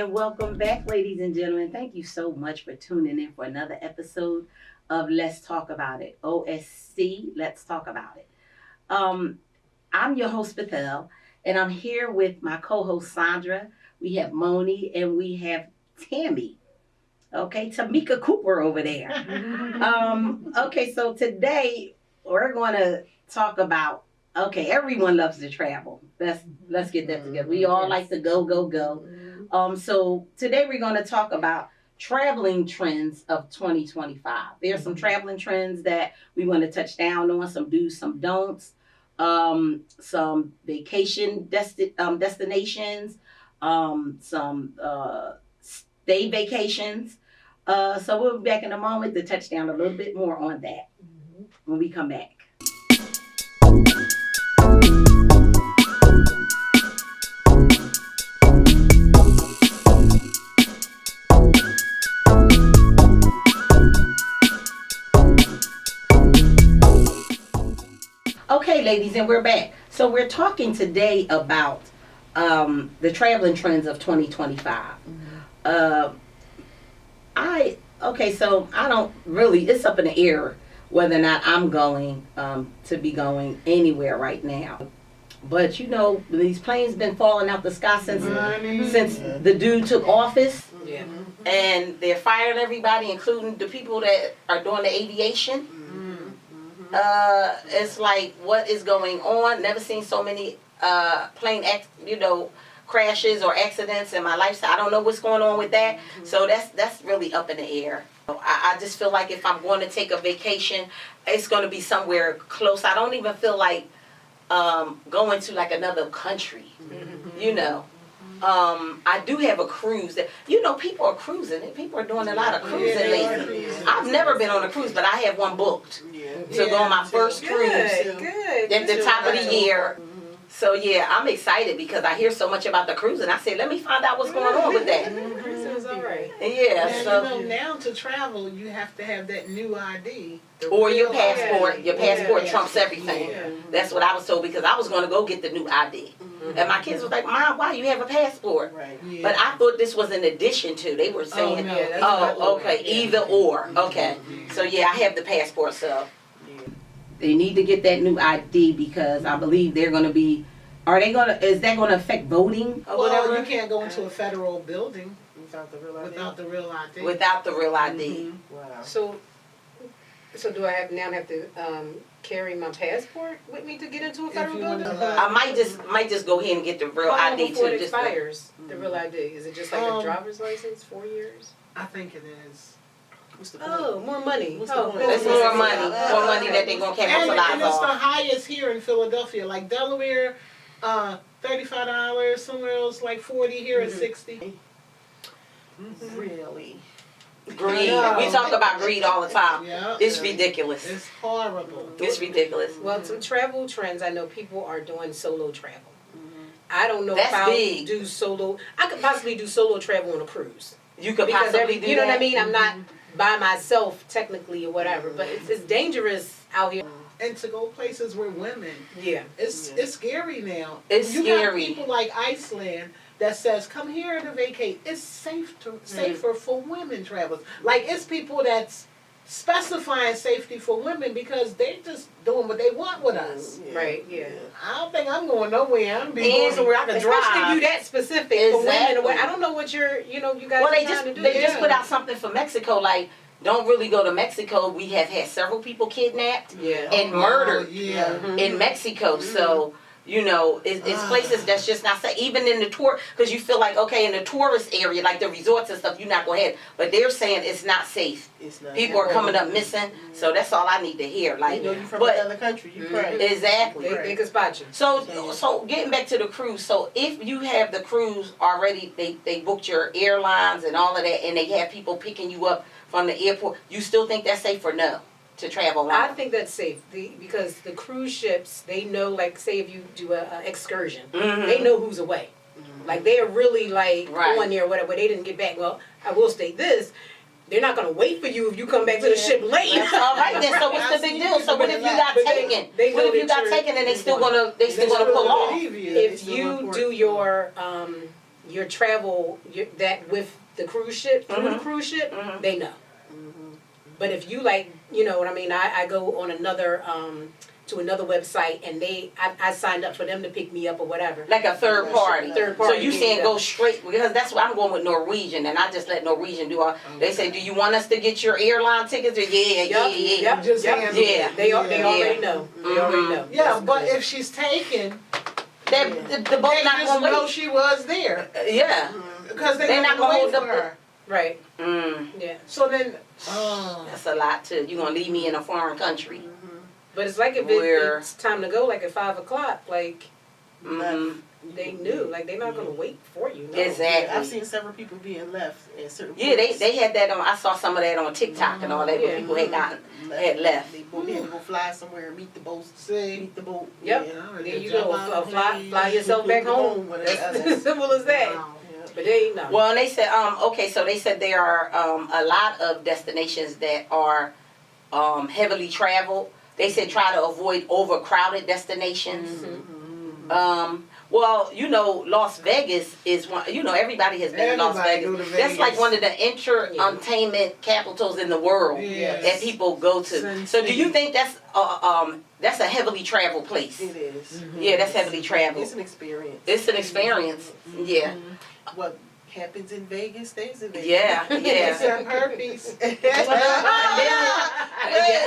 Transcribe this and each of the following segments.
and welcome back, ladies and gentlemen. Thank you so much for tuning in for another episode of Let's Talk About It. OSC, Let's Talk About It. I'm your host, Bethel, and I'm here with my co-host, Sandra. We have Moni, and we have Tammy. Okay, Tamika Cooper over there. Okay, so today we're going to talk about, everyone loves to travel. Let's get that together. We all like to go. So today we're going to talk about traveling trends of 2025. There's some traveling trends that we want to touch down on, some do's, some don'ts, some vacation destinations, some stay vacations. So we'll be back in a moment to touch down a little bit more on that when we come back. Okay, ladies, and we're back. So we're talking today about the traveling trends of 2025. So I don't really, it's up in the air whether or not I'm going to be going anywhere right now. But you know, these planes been falling out the sky since the dude took office. Yeah. And they're firing everybody, including the people that are doing the aviation. It's like, what is going on? Never seen so many plane crashes or accidents in my lifetime. I don't know what's going on with that. So that's really up in the air. I just feel like if I'm going to take a vacation, it's going to be somewhere close. I don't even feel like going to like another country, you know. I do have a cruise that, people are cruising. People are doing a lot of cruising lately. I've never been on a cruise, but I have one booked to go on my first cruise at the top of the year. So yeah, I'm excited because I hear so much about the cruise, and I said, let me find out what's going on with that. Cruising's all right. Yeah. So now to travel, you have to have that new ID. Or your passport. Your passport Yeah. trumps everything. Yeah. That's what I was told because I was going to go get the new ID. And my kids was like, Mom, why you have a passport? Right. Yeah. But I thought this was an addition to. They were saying, okay, either or. Okay. So yeah, I have the passport, so. They need to get that new ID because I believe they're going to be, is that going to affect voting or whatever? You can't go into a federal building Without the real ID. without the real ID. Without the real ID. Wow. So do I have to carry my passport with me to get into a federal you wanna building? go- I might just go ahead and get the real How long ID before too. it Just expires, the real ID? Is it just like a driver's license, 4 years? I think it is. Oh, more money. What's the point? It's more money that they're going to capitalize And it's the on. highest here in Philadelphia. Like Delaware, $35. Somewhere else like 40. Here it's 60. Really? Greed. Yeah. We talk about greed all the time. Yeah. It's ridiculous. It's horrible. It's ridiculous. Well, some travel trends, I know people are doing solo travel. I don't know That's if I'll big. do solo. I could possibly do solo travel on a cruise. You could Because possibly do you know that. what I mean? I'm not by myself technically or whatever, but it's dangerous out here. And to go places where women, Yeah. it's scary now. It's you scary. have people like Iceland that says, "Come here to vacate." It's safer for women travelers. Like it's people that's specifying safety for women because they're just doing what they want with us. Right, yeah. I don't think I'm going nowhere. I'm be And going somewhere I can Especially if drive. you that specific for women. Exactly. I don't know what you guys Well, are trying to do. they just put out something for Mexico. Like, don't really go to Mexico. We have had several people kidnapped Yeah. and murdered Yeah. in Mexico. So. It's places that's just not safe. Even in the tour, because you feel like, okay, in the tourist area, like the resorts and stuff, you're not going ahead. But they're saying it's not safe. It's not. People are coming up missing. So that's all I need to hear. Like, You from but another country, you pray. exactly. They can spot you. So getting back to the cruise. So if you have the cruise already, they booked your airlines and all of that, and they have people picking you up from the airport. You still think that's safe or no to travel on? I think that's safe because the cruise ships, they know, like, say if you do a excursion, they know who's away. Like, they're really, like, on there or whatever. They didn't get back. Well, I will state this. They're not going to wait for you if you come back to the ship late. All right then. So what's the big deal? So what if you got taken? What if you got taken and they still gonna pull off? If you do your your travel that with the cruise ship through the cruise ship, they know. But if you like, you know what I mean, I go on another to another website and I signed up for them to pick me up or whatever. Like a third party. Third So party. you saying go straight, because that's what I'm going with Norwegian, and I just let Norwegian do all. They say, do you want us to get your airline tickets? Or yeah. Just handle it. Yeah. They already know. They already know. Yeah, but if she's taken, The boat they not just going to know wait. she was there. Yeah. Because They're they're not not gonna going to hold wait up for her. Right. Mm. Yeah. So then, That's a lot too. You gonna leave me in a foreign country? But it's like if Where- it's time to go, like at 5 o'clock, like Mm-hmm. they knew, like they're not gonna wait for you. No. Exactly. I've seen several people being left at certain Yeah, points. they had that on. I saw some of that on TikTok and all that. Where Yeah. people had left. They had to go fly somewhere, meet the boat. see, Meet the boat. Yep. Yeah. There you go. Fly yourself back home. When That's it's as simple as that. wow. But they ain't know. Well, and they said, okay, so they said there are a lot of destinations that are heavily traveled. They said try to avoid overcrowded destinations. Well, you know, Las Vegas is one. You know, everybody has been in Las Everybody go Vegas. to That's like Vegas. one of the entertainment capitals in the world Yes. that people go to. Sin So, do you City. think that's a heavily traveled place? It is. Yeah, that's heavily traveled. It's an experience. It's an experience. Yeah. What happens in Vegas stays in Vegas. Yeah. Yeah. Except herpes.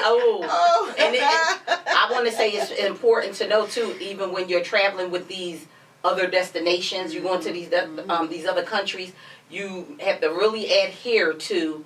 Oh. And I want to say it's important to know too, even when you're traveling with these other destinations, you're going to these other countries, you have to really adhere to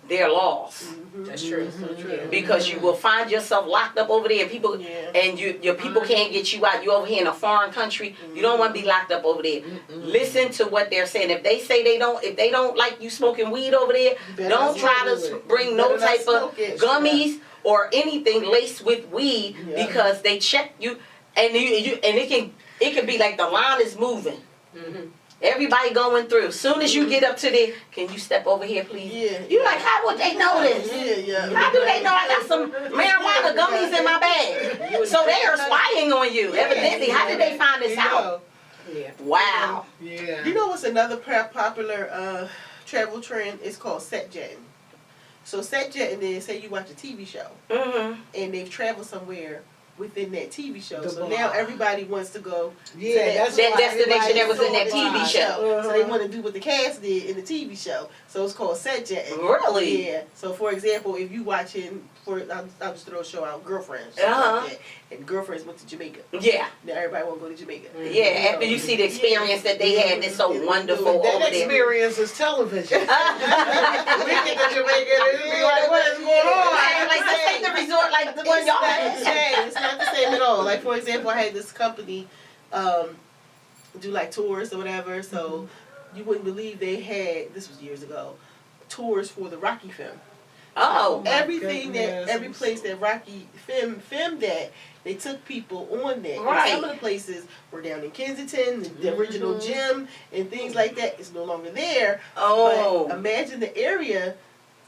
their laws, That's true. Yeah. because you will find yourself locked up over there. People and your people can't get you out. You over here in a foreign country. You don't want to be locked up over there. Listen to what they're saying. If they say if they don't like you smoking weed over there, don't try to bring no Better not type of smoke it. gummies or anything laced with weed, Yeah. because they check you, and it can be like the line is moving. Everybody going through. Soon as you get up to there, can you step over here, please? Yeah. You like, how would they know this? Yeah. How do they know I got some marijuana gummies in my bag? So they are spying on you, evidently. How did they find this out? Yeah. Wow. Yeah. You know what's another popular travel trend? It's called set jetting. So set jetting is, say you watch a TV show Mm-hmm. and they've traveled somewhere within that TV show. The So bar. now everybody wants to go Yeah, that's That why destination that was in that everybody TV saw show. So they want to do what the cast did in the TV show. So it's called set jetting. Really? Yeah. So for example, if you watching I'll just throw a show out, Girlfriends. Uh-huh. Like that, and Girlfriends went to Jamaica. Yeah. Now everybody want to go to Jamaica. Yeah. After you see the experience that they had, and it's so wonderful over That there. experience is television. we Like, get to Jamaica and it be like, what is going on? this ain't the resort like the one It's y'all not had. the same. It's not the same at all. Like for example, I had this company do like tours or whatever. So you wouldn't believe they had, this was years ago, tours for the Rocky film. Oh. Everything goodness. every place that Rocky filmed at, they took people on that. And Right. some of the places were down in Kensington, the original gym and things like that. It's no longer there. Oh. But imagine the area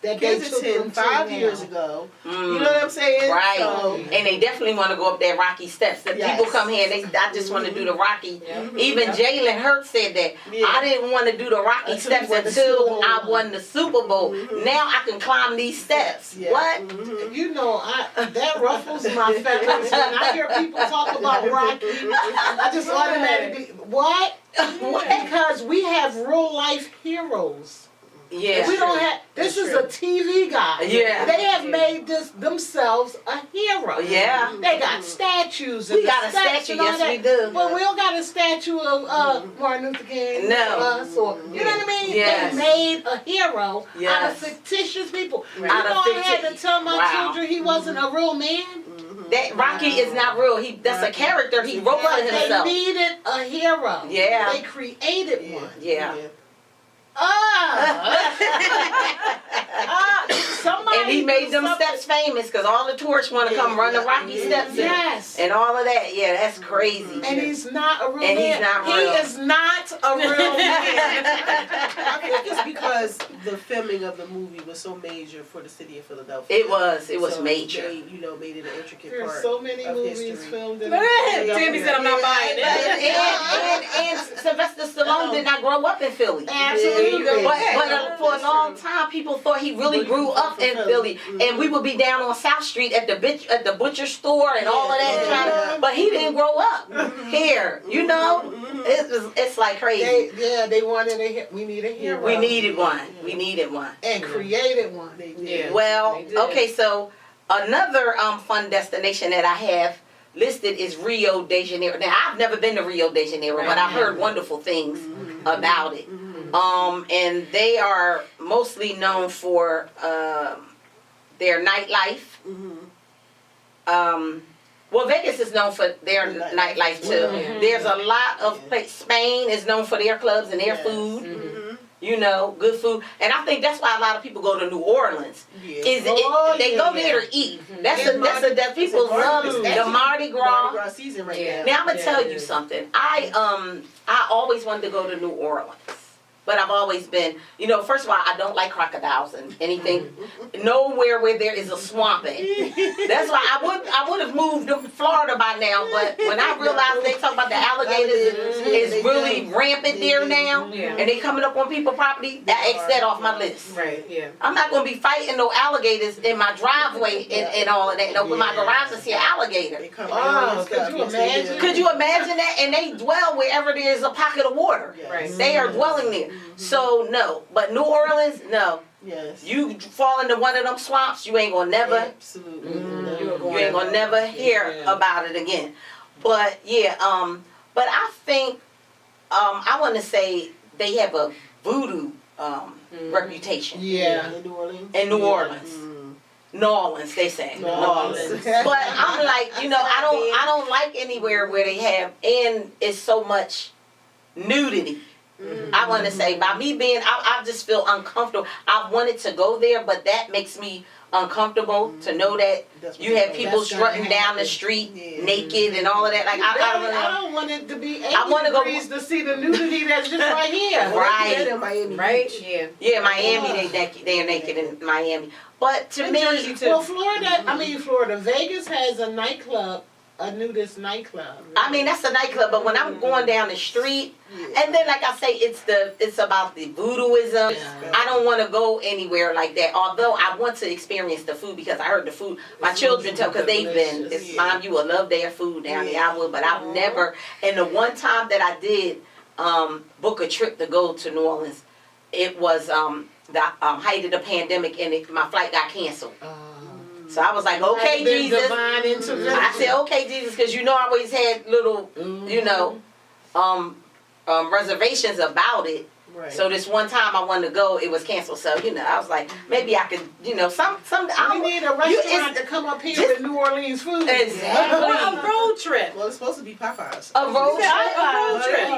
That they took Kensington them to 5 now. years ago. Mm. You know what I'm saying? Right. So, And they definitely want to go up that Rocky steps. The Yes. people come here and I just want to do the Rocky. Yeah. Even Jalen Hurts said that. Yeah. I didn't want to do the Rocky Until steps you won the until Super Bowl. I won the Super Bowl. Now I can climb these steps. Yeah. What? Mhm. You know, that ruffles my feathers when I hear people talk about Rocky. I just automatically, what? Because we have real life heroes. Yeah. We don't have. This is a TV guy. Yeah. They have made this themselves a hero. Yeah. They got statues. And We got a steps statue, and all yes that. we do. But we don't got a statue of Martin Luther King. No. Us or you know what I mean? Yes. They made a hero out of Yes. fictitious people. Right. You Out of know, I had to ficti- tell my Wow. children he wasn't a real man. That Rocky is not real. That's a character. He wrote But for they himself. needed a hero. Yeah. They created one. Yeah. Somebody And he made them steps famous because all the tourists want to come run the Rocky Steps Yes. and all of that. Yeah, that's crazy. And he's not a real And man. he's not He real. is not a real man. I think it's because the filming of the movie was so major for the city of Philadelphia. It was So major. They, made it an intricate There's part. so many of movies history. filmed in Look at him. Philadelphia. Tammy said I'm not buying it. And Sylvester Stallone did not grow up in Philly. Absolutely. But for a long time, people thought he really grew up in Philly, and we would be down on South Street at the butcher store and all of that. Yeah. But he didn't grow up here. You know, it's like crazy. They wanted we need a hero. We needed one. We needed one. And created one. They did. Yeah. Well, They did. okay, so another fun destination that I have listed is Rio de Janeiro. Now, I've never been to Rio de Janeiro, but I've heard wonderful things about it. And they are mostly known for their nightlife. Well, Vegas is known for their nightlife too. There's a lot of Spain is known for their clubs and their food. You know, good food, and I think that's why a lot of people go to New Orleans. Yeah. They go there to eat. That people love the Mardi Gras. Season right Yeah. now. Now I'm gonna tell you something. I always wanted to go to New Orleans, but I've always been, first of all, I don't like crocodiles and anything, nowhere where there is a swamp at. That's why I would have moved to Florida by now, but when I realized they talk about the alligators is really rampant there now, and they coming up on people's property, I X that off my list. Right, yeah. I'm not gonna be fighting no alligators in my driveway and all of that. No, but my garage to see an alligator. They come Oh, and could stuff. you Yes, they imagine? do. Could you imagine that? And they dwell wherever there is a pocket of water. Yes. Right. They are dwelling there. So no, but New Orleans, no. Yes. You fall into one of them swamps, you ain't gonna never, Absolutely. No. you ain't gonna never hear about it again. But yeah, but I think, I want to say they have a voodoo reputation Yeah. In New Orleans. in New Orleans. New Orleans, they say. New Orleans. But I'm like, I don't like anywhere where they have, and it's so much nudity. I want to say, by me being, I just feel uncomfortable. I wanted to go there, but that makes me uncomfortable to know that you have people That's gonna strutting down the happen. street Yeah. naked and all of that. Like, I don't want it to be 80 I wanna go- degrees to see the nudity that's just right here. Right. In Miami Right? Beach. Yeah. Yeah, Miami, they are naked in Miami. But to In me, Jersey, too. Well, Florida, Vegas has a nightclub, a nudist nightclub. I mean, that's a nightclub, but when I'm going down the street, and then like I say, it's about the voodooism. Yeah. I don't want to go anywhere like that. Although I want to experience the food because I heard the food. My children tell because they've been. delicious. It's Mom, you will love their food down there. I would, but I've never. And the one time that I did book a trip to go to New Orleans, it was the height of the pandemic, and my flight got canceled. So I was like, okay, Jesus. Divine intervention. I said, okay, Jesus, because I always had little, reservations about it. Right. So this one time I wanted to go, it was canceled. So I was like, maybe I could, some. We need a restaurant to come up here with New Orleans food. Exactly. Or a road trip. Well, it's supposed to be Popeyes. A road Yeah, trip. a road But trip.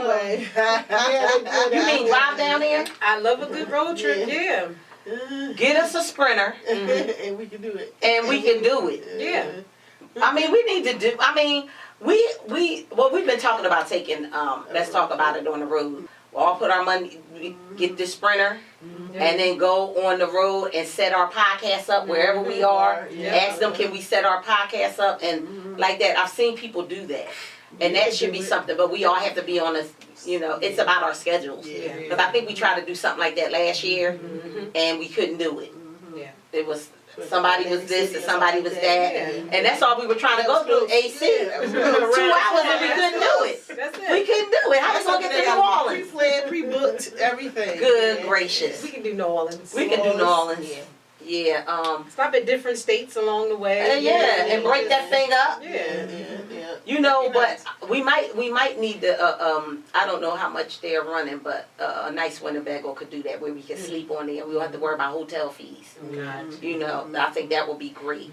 anyway. You mean drive down there, I love a good road trip, yeah. get us a Sprinter, And we can do it. and we can do it. Yeah. I mean, we need to do. I mean, we've been talking about taking. Let's talk about it on the road. We'll all put our money, we get this Sprinter, and then go on the road and set our podcast up wherever we are. Yeah. Ask them, can we set our podcast up and like that. I've seen people do that, and that should be something. But we all have to be on a. It's about our schedules. Yeah. Because I think we tried to do something like that last year, and we couldn't do it. Yeah. It was. Somebody was this and somebody was that, Yeah. and that's all we were trying to go through. AC, 2 hours and we couldn't do it. That's We it. couldn't do it. How we gonna get to New Orleans? Pre-planned, pre-booked, everything. Good gracious, We can do New Orleans. we can do New Orleans. Yeah. Yeah, Stop at different states along the way. yeah, and break that thing up. Yeah. But we might need to. I don't know how much they're running, but a nice Winnebago could do that where we can sleep on there. We don't have to worry about hotel fees. I think that would be great.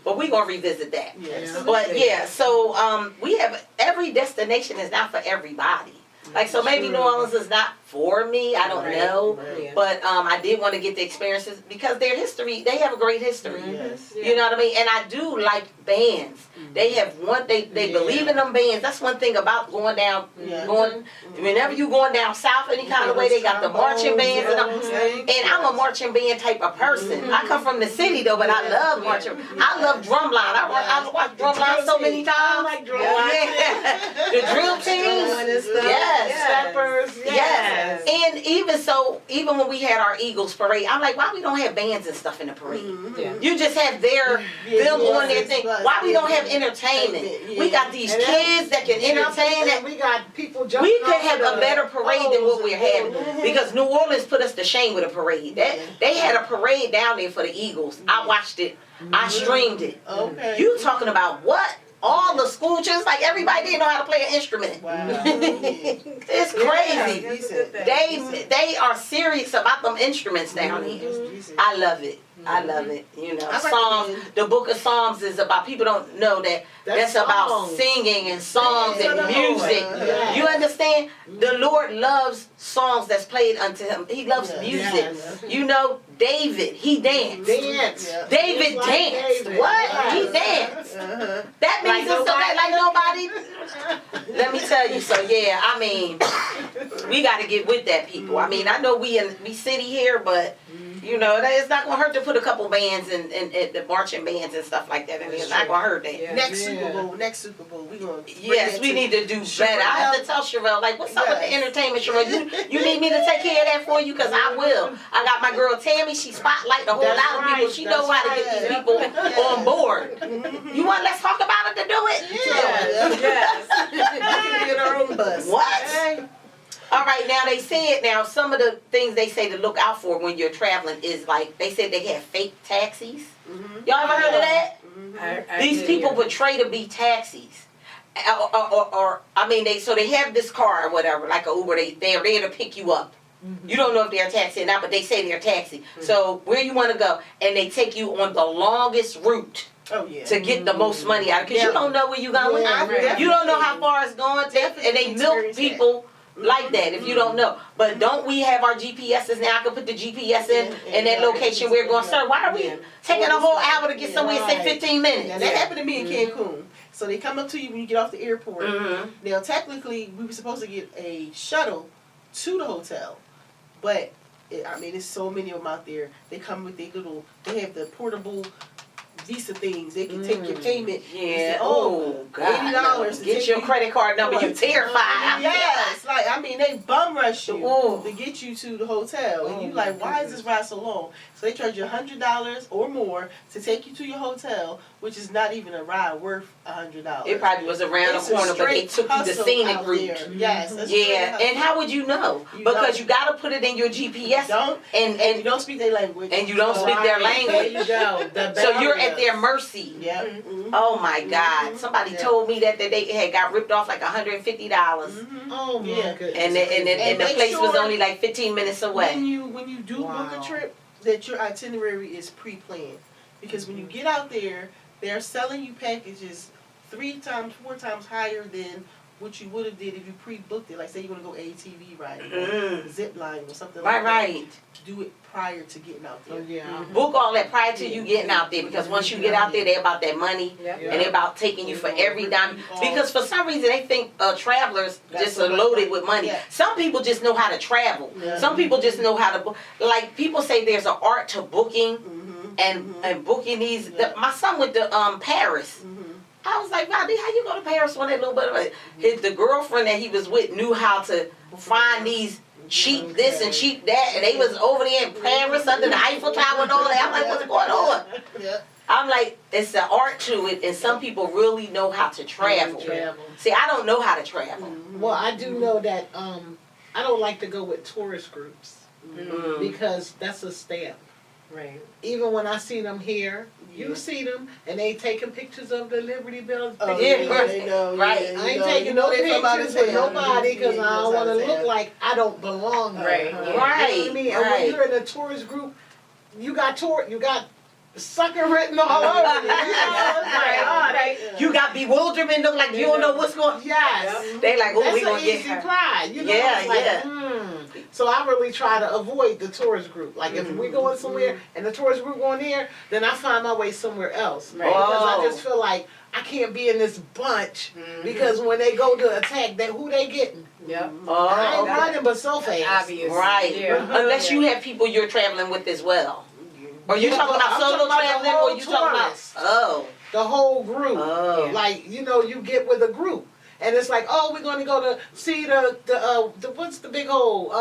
But we're gonna revisit that. Yes. But yeah, so we have every destination is not for everybody. Like, so maybe New Orleans is not for me. I don't Right. know. Yeah. But I did want to get the experiences because their history, they have a great history. Yes. Yeah. You know what I mean? And I do like bands. They have they Yeah. believe in them bands. That's one thing about going down, Yeah. whenever you going down south any kind of way, they got the marching bands and all. Mm-hmm. And I'm a marching band type of person. I come from the city though, but I love marching. I love drumline. I watched drumline so many times. I like drumline. Yeah. The drill teams. Yes. Steppers. Yes. And even so, even when we had our Eagles parade, I'm like, why we don't have bands and stuff in the parade? Yeah. You just have them on their thing. Why we don't have entertainment? We got these And kids that can entertain And it. we got people jumping. We could off have the a better parade than what we're having poles. because New Orleans put us to shame with a parade. They had a parade down there for the Eagles. I watched it. I streamed it. Okay. You talking about what? All the school children, like everybody didn't know how to play an instrument. Wow. It's crazy. That's a good thing. They are serious about them instruments down here. I love it. I love it. You know, I Psalms. recommend- The Book of Psalms is about. People don't know that that's about songs. singing and songs Praise and the Lord. music. Yes. You understand? The Lord loves songs that's played unto Him. He loves Yes. music. Yes. You know, David. He danced. Dance. Yeah. David Just like danced. David. What? Yes. He danced. Uh-huh. That means Like it's okay, like nobody. Let me tell you. So yeah, I mean, we got to get with that, people. I mean, I know we city here, but you know, it's not gonna hurt to put a couple bands and the marching bands and stuff like that. I mean, it's not gonna hurt that. Yeah. Next Yeah. Next Super Bowl, we gonna. bring Yes, it we to- need to do better. I have to tell Sherelle, like, what's up with the entertainment, Sherelle? You need me to take care of that for you? Because I will. I got my girl Tammy. She spotlight a whole That's lot of people. right. She know That's how to get right. these people Yeah. on board. You want Let's Talk About It to do it? Yeah. Yes. We can get our own bus. What? Hey. All right, now they said, some of the things they say to look out for when you're traveling is like, they said they have fake taxis. Mm-hmm. Y'all ever heard of that? I These did people hear. portray to be taxis. Or I mean, they have this car or whatever, like a Uber. They're there to pick you up. You don't know if they're a taxi or not, but they say they're a taxi. So where you want to go, and they take you on the longest route Oh yeah. to get the most money out. Because you don't know where you're going. Yeah, I've right. You don't know how far it's going. And they milk experienced people like that if you don't know. But don't we have our GPSs now? I can put the GPS in that location we're going. Sir, why are we Yeah. taking a whole hour to get somewhere? Say Right. 15 Now minutes. that happened to me in Cancun. So they come up to you when you get off the airport. Mhm. Now technically we were supposed to get a shuttle to the hotel, but there's so many of them out there. They come with they have the portable Visa things. They can take your payment. Yeah. Say, Oh God. $80 to Get take your you- credit card number. You terrified. Yes, they bum rush you Ooh. to get you to the hotel, and you like, why is this ride so long? So they charge you $100 or more to take you to your hotel, which is not even a ride worth $100. It probably was around It's the a corner, but they straight took you the hustle scenic out route. there. Yes, that's Yeah, straight hustle. and how would you know? You Because don't. you got to put it in your GPS, don't and you don't speak their language, and you don't speak their There language. you go. The So you're at barriers. their mercy. Yeah. Oh my God! Somebody Yeah. told me that they had got ripped off like $150, Oh my Yeah. goodness. and the make place was sure only like 15 minutes away. When you do book Wow. a trip, that your itinerary is pre-planned, because when you get out there, they're selling you packages 3 times, 4 times higher than what you would have did if you pre-booked it. Like say you want to go ATV riding, or zip lining, or something like that. Right. Do it prior to getting out there. Oh, yeah. Book all that prior to you getting out there, because once you get out there, they're about that money. Yep. Yeah. And they're about taking you for every dime. Because for some reason they think travelers That's just the are way- loaded with money. yeah. Some people just know how to travel. Yeah. Some people just know how to book. Like people say there's an art to booking Mm-hmm. and booking these. Yeah. My son went to Paris. Mm-hmm. I was like, Valdi, how you go to Paris when that little bit of it? The girlfriend that he was with knew how to find these cheap this and cheap that, and they was over there in Paris under the Eiffel Tower and all that. I'm like, what's going on? Yeah. I'm like, it's an art to it, and some people really know how to travel. Travel. See, I don't know how to travel. Well, I do know that I don't like to go with tourist groups Mm. because that's a stamp. Right. Even when I see them here, Yeah. you see them, and they taking pictures of the Liberty Bell. Oh, Yeah, yeah, right. they know, Right. yeah, I ain't you know, taking you know no they from out of pictures with town. nobody because Yeah, I don't you want to know, look like I don't belong there. Right. You know Yeah. Right. what I mean? And Right. when you're in a tourist group, you got sucker written all over it. You know, it's like, oh, You got bewilderment, look like you don't know what's going on. yes. They like, oh, That's we an gonna get easy her. pride. You know, Yeah, it's like, yeah. So I really try to avoid the tourist group. Like if we're going somewhere and the tourist group going there, then I find my way somewhere else. Right. Because Oh. I just feel like I can't be in this bunch because when they go to attack, who they getting? Yep. I ain't Oh, running but so fast. Obvious. right. Yeah. Unless you have people you're traveling with as well. Are you Yeah, talking but about I'm solo talking about the traveling or whole you talking about? tourist. Oh. The whole group. Oh. Like, you know, you get with a group. And it's like, oh, we're going to go to see the what's the big old,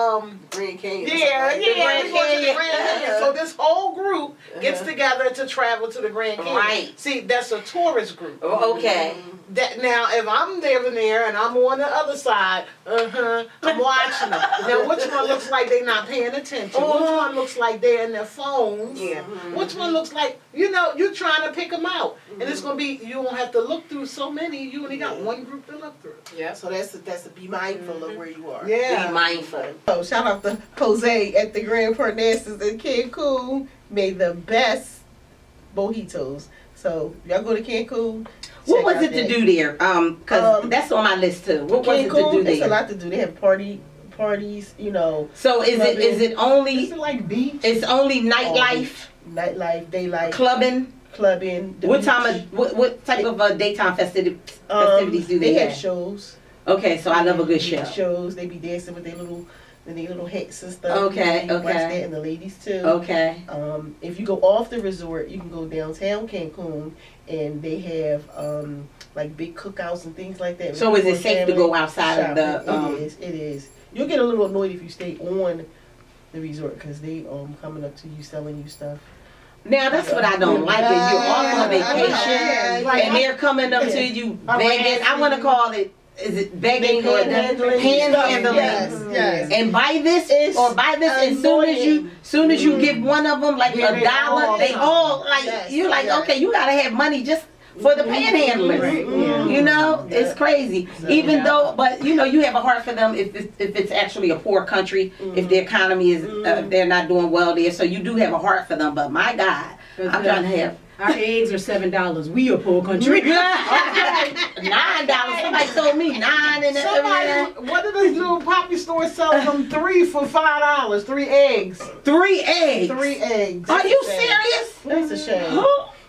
Grand Canyon. yeah, The we're Grand going to the Canyon. Grand Canyon. So this whole group gets together to travel to the Grand Canyon. Right. See, that's a tourist group. Oh, okay. That now, if I'm living there and I'm on the other side, I'm watching them. Now, which one looks like they're not paying attention? Which one looks like they're in their phones? Yeah. Which one looks like, you know, you're trying to pick them out. And it's going to be, you won't have to look through so many. You only got one group to look through. Yep. So that's a be mindful of where you are. Yeah. Be mindful. So shout out to Jose at the Grand Parnassus in Cancun. Made the best mojitos. So y'all go to Cancun. What check was out it to that. do there? Cause that's on my list too. What was it to do Cancun, there's a there? lot to do. They have parties, you know, So is it Is only it like beach? it's only nightlife, nightlife, daylife, clubbing? clubbing. the What beach. time of what type of daytime festivities do they have? have? Shows. Okay, so I love a good show. Shows. They be dancing with their little hats and stuff. Okay, You can watch okay. that, and the ladies too. Okay. If you go off the resort, you can go downtown Cancun, and they have like big cookouts and things like that. So is it For safe to family go outside of the? shopping. It is. You'll get a little annoyed if you stay on the resort because they coming up to you selling you stuff. Now that's what I don't like. If you're off on vacation Yeah. and they're coming up to you begging, I want to call it. Is it begging or Panhandling. panhandling? Yes. And buy this It's or buy this, and soon as you give one of them like Yeah, $1, they all they come. all like Yes, you're like, yes. okay, you gotta have money just for the panhandlers. Right, yeah. You know, Yeah. it's crazy. Even though, but you know, you have a heart for them if it's actually a poor country, if their economy is they're not doing well there. So you do have a heart for them. But my God, I'm trying to have. Our eggs are $7. We a poor country. $9. Somebody told me 9 and Somebody, one of those little poppy stores sells them 3 for $5. 3 eggs. 3 eggs. 3 eggs. Are you serious? That's a shame. Who,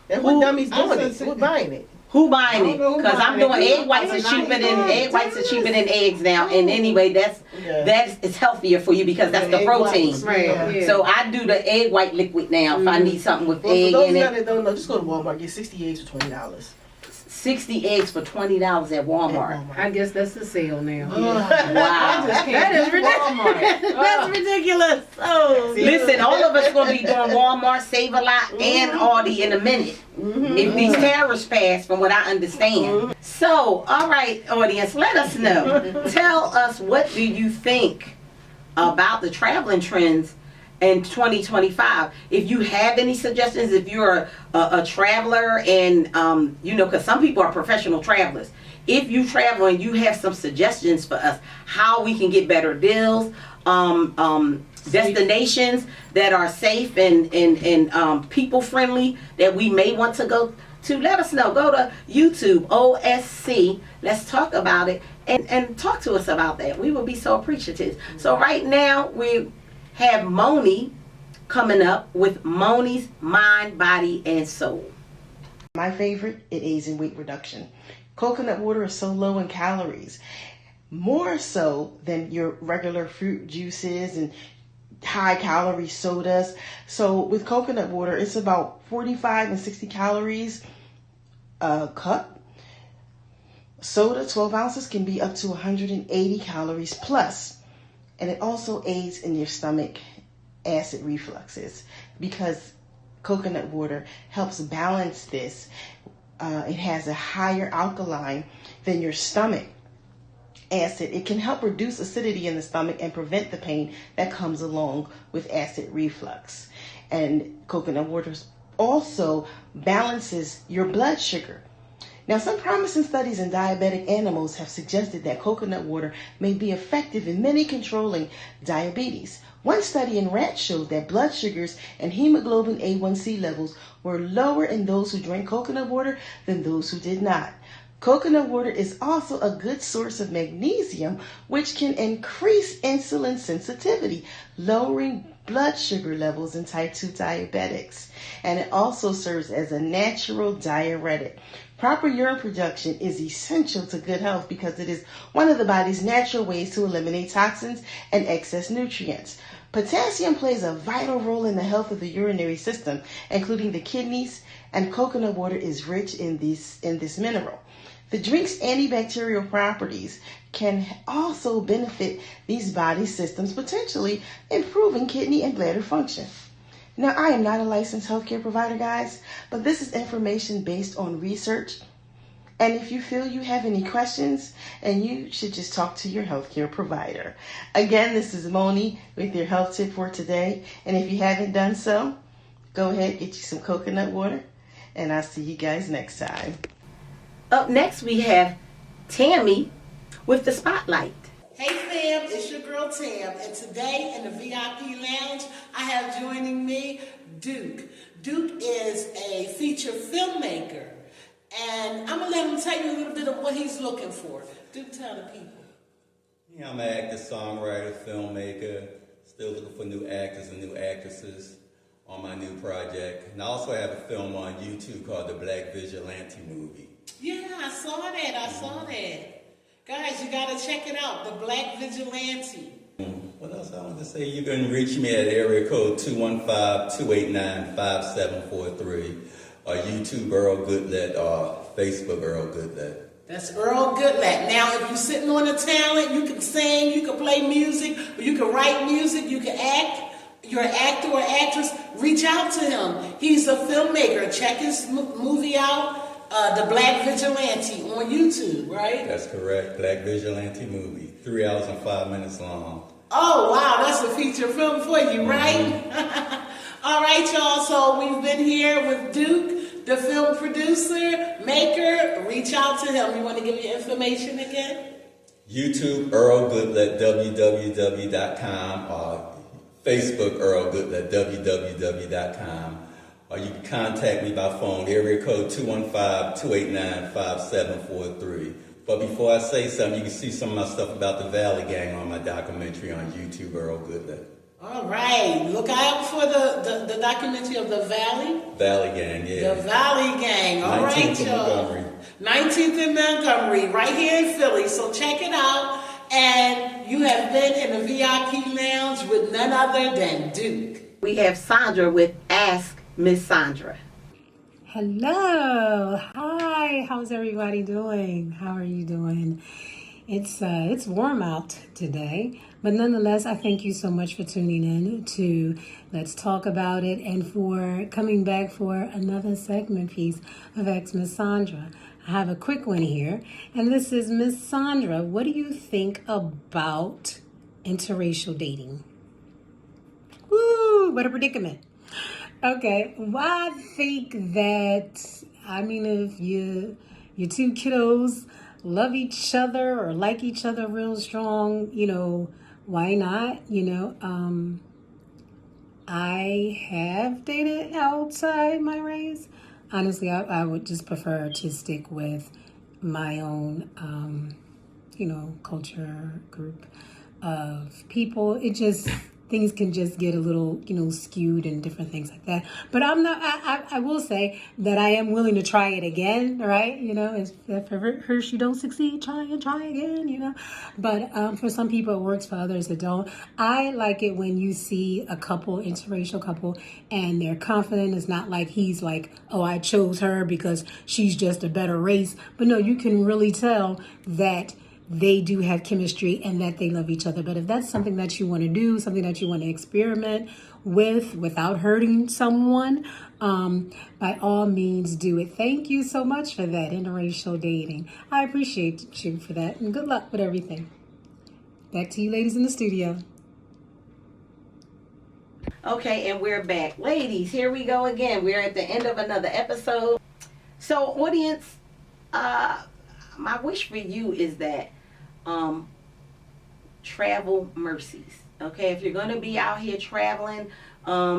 That's what dummies I doing said- it. We're buying it. who buying I it? don't know who Because I'm buying doing it. egg whites are It's cheaper than $9. egg whites are cheaper than eggs now. And anyway, that's it's healthier for you because that's the Egg protein. whites. Right. Yeah. Yeah. So I do the egg white liquid now if I need something with Well, for egg those in of y'all it. that don't know, just go to Walmart. Get 60 eggs for $20. 60 eggs for $20 at Walmart. I guess that's the sale now. Wow. That is ridiculous. That's ridiculous. Oh. Listen, all of us gonna be doing Walmart, Save a Lot, and Aldi in a minute. If these tariffs pass, from what I understand. So, all right, audience, let us know. Tell us, what do you think about the traveling trends in 2025? If you have any suggestions, if you're a traveler and you know, because some people are professional travelers. If you travel and you have some suggestions for us, how we can get better deals, destinations that are safe and people friendly that we may want to go to, let us know. Go to YouTube, OSC, let's talk about it, and talk to us about that. We will be so appreciative. So right now we have Moni coming up with Moni's Mind, Body, and Soul. My favorite, it aids in weight reduction. Coconut water is so low in calories, more so than your regular fruit juices and high calorie sodas. So with coconut water, it's about 45 and 60 calories a cup. Soda, 12 ounces, can be up to 180 calories plus. And it also aids in your stomach acid refluxes because coconut water helps balance this. It has a higher alkaline than your stomach acid. It can help reduce acidity in the stomach and prevent the pain that comes along with acid reflux. And coconut water also balances your blood sugar. Now, some promising studies in diabetic animals have suggested that coconut water may be effective in many controlling diabetes. One study in rats showed that blood sugars and hemoglobin A1C levels were lower in those who drank coconut water than those who did not. Coconut water is also a good source of magnesium, which can increase insulin sensitivity, lowering blood sugar levels in type 2 diabetics. And it also serves as a natural diuretic. Proper urine production is essential to good health because it is one of the body's natural ways to eliminate toxins and excess nutrients. Potassium plays a vital role in the health of the urinary system, including the kidneys, and coconut water is rich in this mineral. The drink's antibacterial properties can also benefit these body systems, potentially improving kidney and bladder function. Now, I am not a licensed healthcare provider, guys, but this is information based on research. And if you feel you have any questions, and you should just talk to your healthcare provider. Again, this is Moni with your health tip for today. And if you haven't done so, go ahead, get you some coconut water, and I'll see you guys next time. Up next, we have Tammy with the spotlight. Hey fam, it's your girl Tam, and today in the VIP lounge, I have joining me Duke. Duke is a feature filmmaker, and I'm gonna let him tell you a little bit of what he's looking for. Duke, tell the people. Yeah, I'm an actor, songwriter, filmmaker, still looking for new actors and new actresses on my new project. And I also have a film on YouTube called The Black Vigilante Movie. Yeah, I saw that. Guys, you gotta check it out, The Black Vigilante. What else I want to say? You can reach me at area code 215-289-5743, or YouTube Earl Goodlet, or Facebook Earl Goodlet. That's Earl Goodlet. Now, if you're sitting on a talent, you can sing, you can play music, or you can write music, you can act, you're an actor or actress, reach out to him. He's a filmmaker. Check his movie out. The Black Vigilante on YouTube, right? That's correct. Black Vigilante Movie. 3 hours and 5 minutes long. Oh, wow. That's a feature film for you, right? All right, y'all. So we've been here with Duke, the film producer, maker. Reach out to him. You want to give your information again? YouTube Earl Goodlet, www.com, or Facebook Earl Goodlet, www.com. Or you can contact me by phone, area code 215-289-5743. But before I say something, you can see some of my stuff about the Valley Gang on my documentary on YouTube, Earl Goodlet. All right. Look out for the documentary of the Valley. Valley Gang, yeah. The Valley Gang. All right, 19th in y'all. Montgomery. 19th in Montgomery, right here in Philly. So check it out. And you have been in the VIP lounge with none other than Duke. We have Sandra with Ask Miss Sandra. Hello. Hi. How's everybody doing? How are you doing? It's warm out today, but nonetheless, I thank you so much for tuning in to Let's Talk About It and for coming back for another segment piece of Ask Miss Sandra. I have a quick one here, and this is Miss Sandra. What do you think about interracial dating? Woo! What a predicament. Okay, well, I think that, if your two kiddos love each other or like each other real strong, why not? I have dated outside my race. Honestly, I would just prefer to stick with my own, culture group of people. It just, things can just get a little, skewed and different things like that. But I will say that I am willing to try it again, right? If ever you don't succeed, try again, But for some people it works, for others it don't. I like it when you see a couple, interracial couple, and they're confident. It's not like he's like, oh, I chose her because she's just a better race. But no, you can really tell that they do have chemistry and that they love each other. But if that's something that you want to do, something that you want to experiment with without hurting someone, by all means do it. Thank you so much for that, interracial dating. I appreciate you for that, and good luck with everything. Back to you ladies in the studio. Okay, and we're back. Ladies, here we go again. We're at the end of another episode. So, audience, my wish for you is that travel mercies. Okay, if you're going to be out here traveling,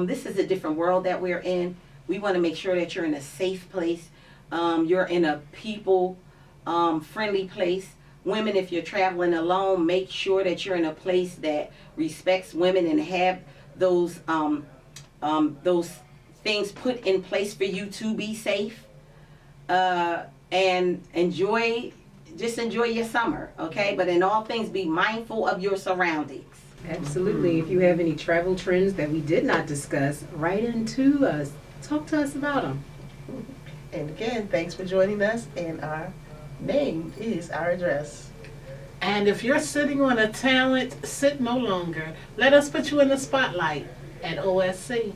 this is a different world that we're in. We want to make sure that you're in a safe place. You're in a people friendly place. Women, if you're traveling alone, make sure that you're in a place that respects women and have those things put in place for you to be safe. And enjoy your summer, okay? But in all things, be mindful of your surroundings. Absolutely. If you have any travel trends that we did not discuss, write into us. Talk to us about them. And again, thanks for joining us, and our name is our address. And if you're sitting on a talent, sit no longer. Let us put you in the spotlight at OSC.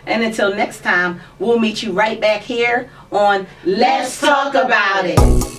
And until next time, we'll meet you right back here on Let's Talk About It.